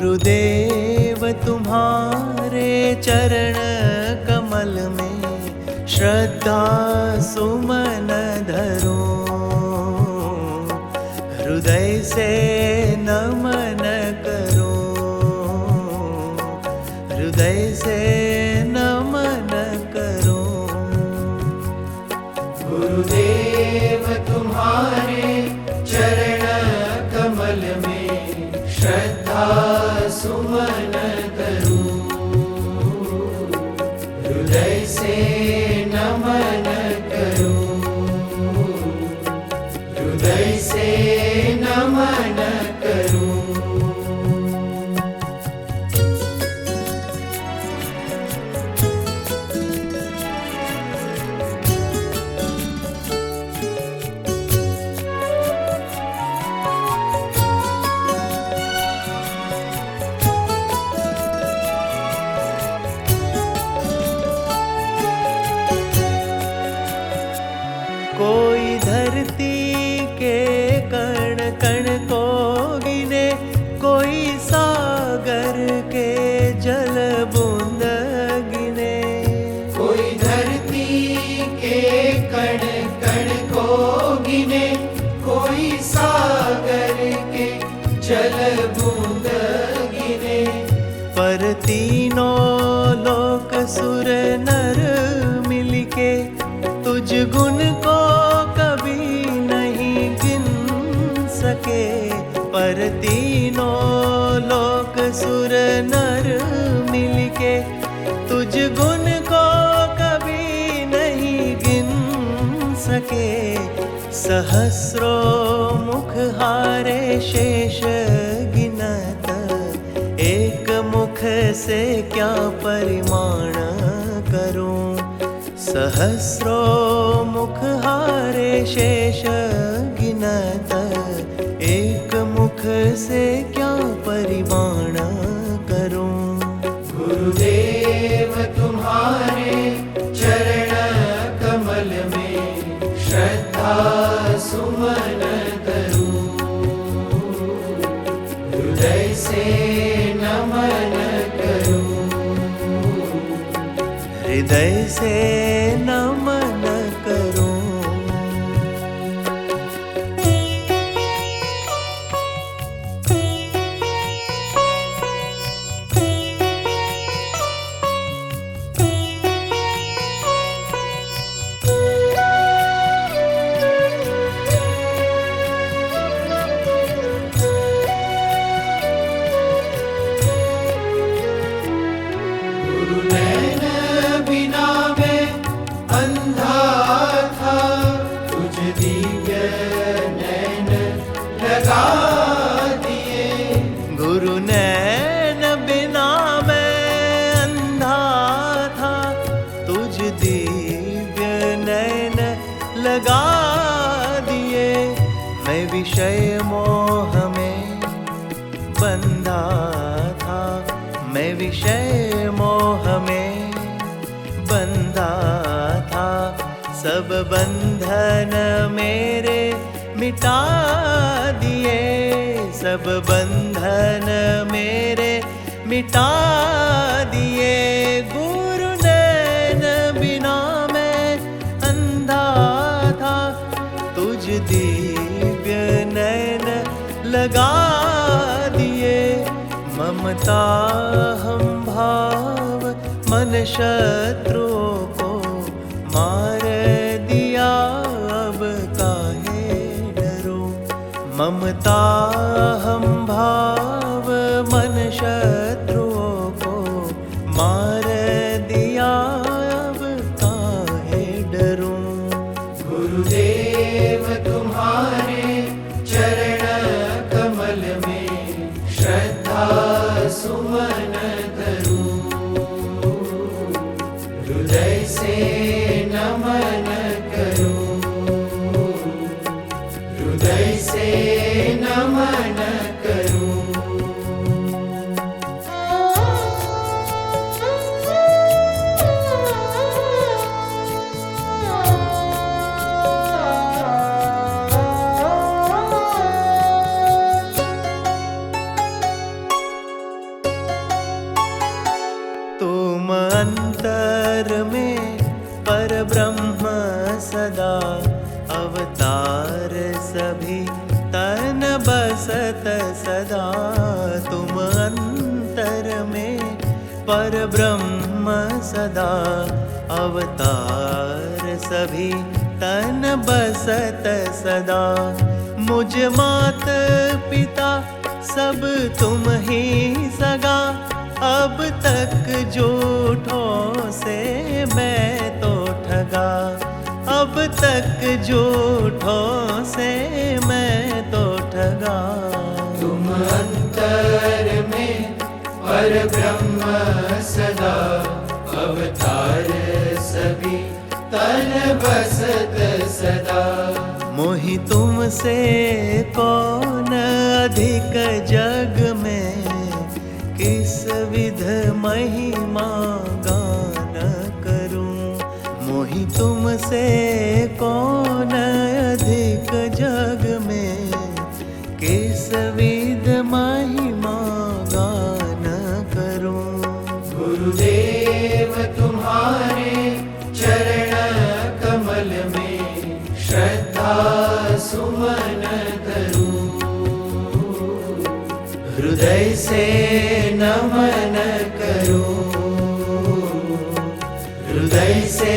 गुरुदेव तुम्हारे चरण कमल में श्रद्धा सुमन धरूं, हृदय से नमन करूं, हृदय से नमन करूं। गुरुदेव तुम्हारे चरण कमल में श्रद्धा सुमन करूं, हृदय से नमन करूं, हृदय से नमन करूं। कोई धरती के कण कण को गिने, कोई सागर के जल बूंद गिने। कोई धरती के कण कण को गिने, कोई सागर के जल बूंद गिने। पर तीनों लोक सुर नर मिलके तुझ गुण को कभी नहीं गिन सके। पर तीनों लोक सुर नर मिलके तुझ गुण को कभी नहीं गिन सके। सहस्रों मुख हारे शेष गिनत, एक मुख से क्या परिमाण करूं। सहस्रों मुख हारे शेष गिनत, एक मुख से क्या परिमाण करूं। गुरुदेव तुम्हारे चरण कमल में श्रद्धा सुमन करूं, हृदय से नमन करूं, हृदय से नमन करूं। गुरु नैन बिना मैं अंधा था, तुझ दिव्य नैन लगा दिए। गुरु नैन बिना मैं अंधा था, तुझ दिव्य नैन लगा दिए। मैं विषय मोह में बंधा था, मैं विषय मोह में बंधा था। सब बंधन मेरे मिटा दिए, सब बंधन मेरे मिटा दिए। गुरु नैन बिना मैं अंधा था, तुझ दिव्य नैन लगा दिए। ममता हम भाव मन शत्रुओं को मार दिया, अब काहे डरूं। ममता हम भाव मन शत्रुओं को मार दिया, अब काहे डरूं। गुरुदेव तुम्हारे चरण कमल में श्रद्धा सुमन करूं, हृदय से नमन करूं, हृदय से नमन करूं। सभी तन बसत सदा तुम अंतर में पर ब्रह्म सदा अवतार सभी तन बसत सदा। मुझ मात पिता सब तुम ही सगा, अब तक झूठों से मैं तो ठगा, अब तक झूठों से मैं तो ठगा। तुम अंतर में पर ब्रह्म सदा अवतार सभी तन बसत सदा। मोहि तुमसे कौन अधिक जग में, किस विध महिमा गान करूं। मोहि तुमसे कौन अधिक जग में, किस विध महिमा गान करूं। गुरुदेव तुम्हारे चरण कमल में श्रद्धा सुमन करूं। हृदय से नमन करूं, हृदय से